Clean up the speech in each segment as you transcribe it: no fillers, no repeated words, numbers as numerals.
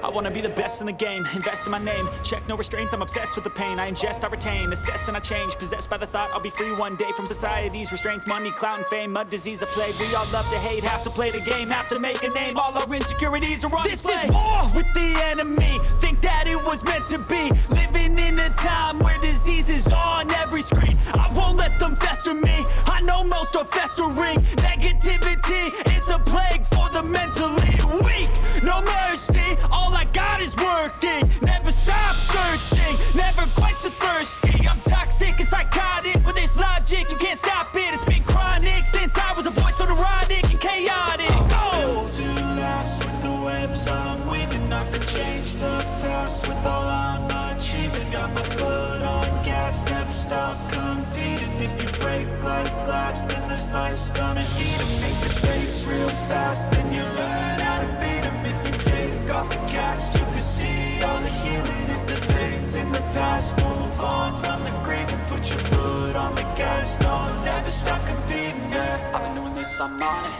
I wanna be the best in the game, invest in my name. Check no restraints, I'm obsessed with the pain. I ingest, I retain, assess and I change. Possessed by the thought I'll be free one day from society's restraints. Money, clout and fame, mud, disease, a plague. We all love to hate, have to play the game, have to make a name. All our insecurities are on display. This is war with the enemy, think that it was meant to be. Living in a time where disease is on every screen. I won't let them fester me, I know most are festering. Negativity is a plague for the mentally weak. No mercy, all I got is working. Never stop searching, never quench the thirsty. I'm toxic and psychotic with this logic, you can't stop it. It's been chronic since I was a boy, so neurotic and chaotic. I'm built to last with the webs I'm weaving. I could change the past with all I'm achieving. Got my foot on gas, never stop competing. If you break like glass, then this life's gonna need 'em. Make mistakes real fast, then you learn how to beat 'em. If you take off the cast, you can see all the healing. If the pain's in the past, move on from the grave and put your foot on the gas. No, never stop competing, yeah. I've been doing this, I'm on it.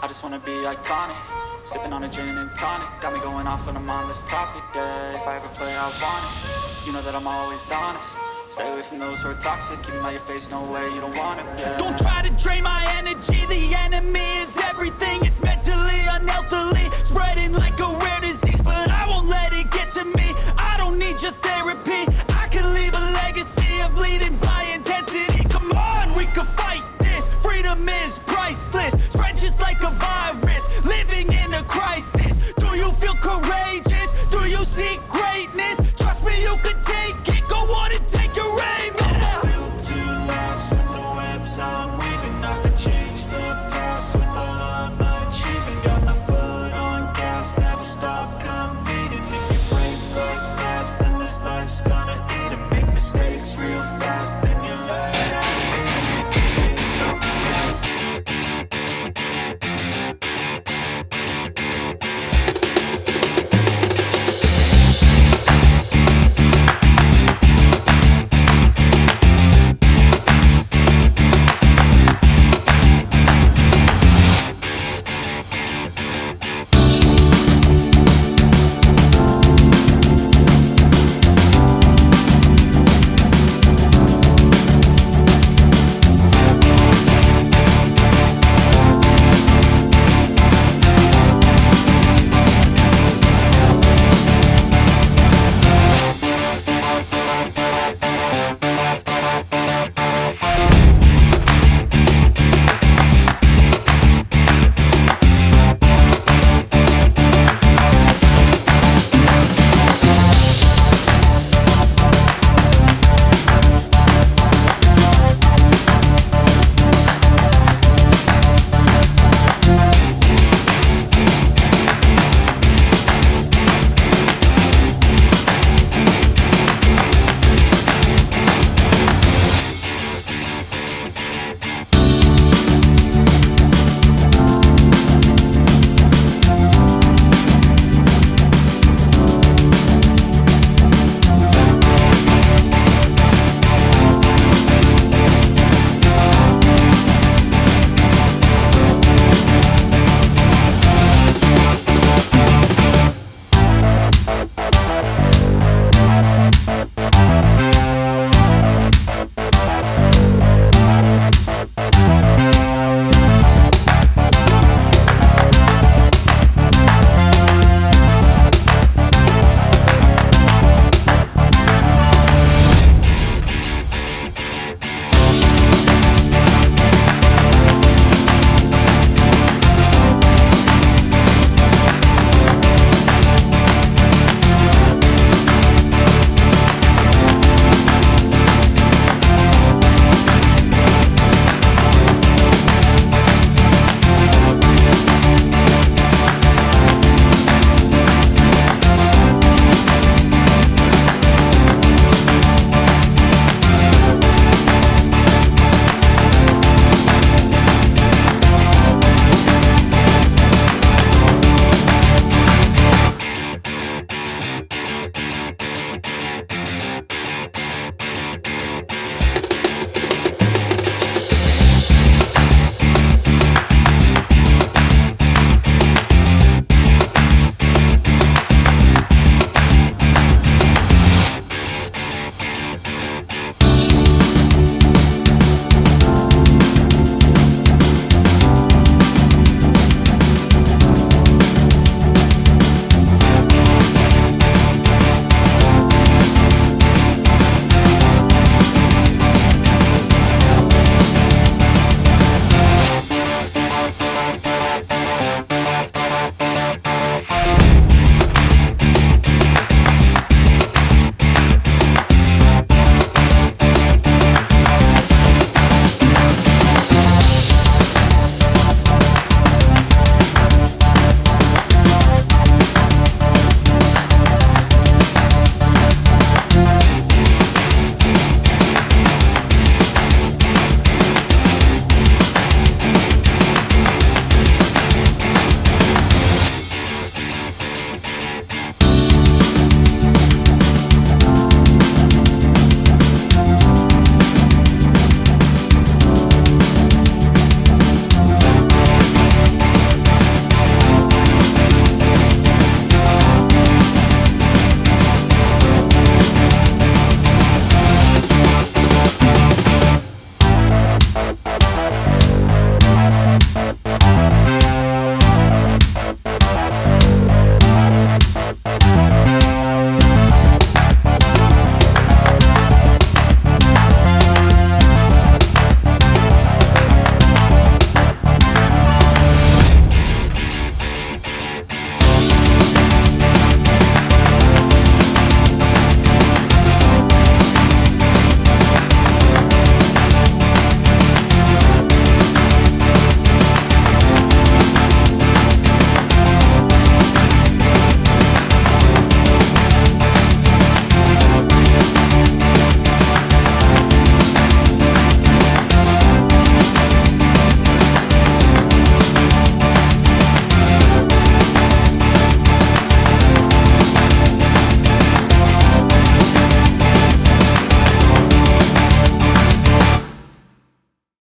I just wanna be iconic. Sipping on a gin and tonic, got me going off when I'm on this topic, yeah. If I ever play, I want it. You know that I'm always honest. Stay away from those who are toxic. Keep them out your face, no way, you don't want it, yeah. Don't try to drain my energy. The enemy is everything. It's mentally, unhealthily, spreading like a rare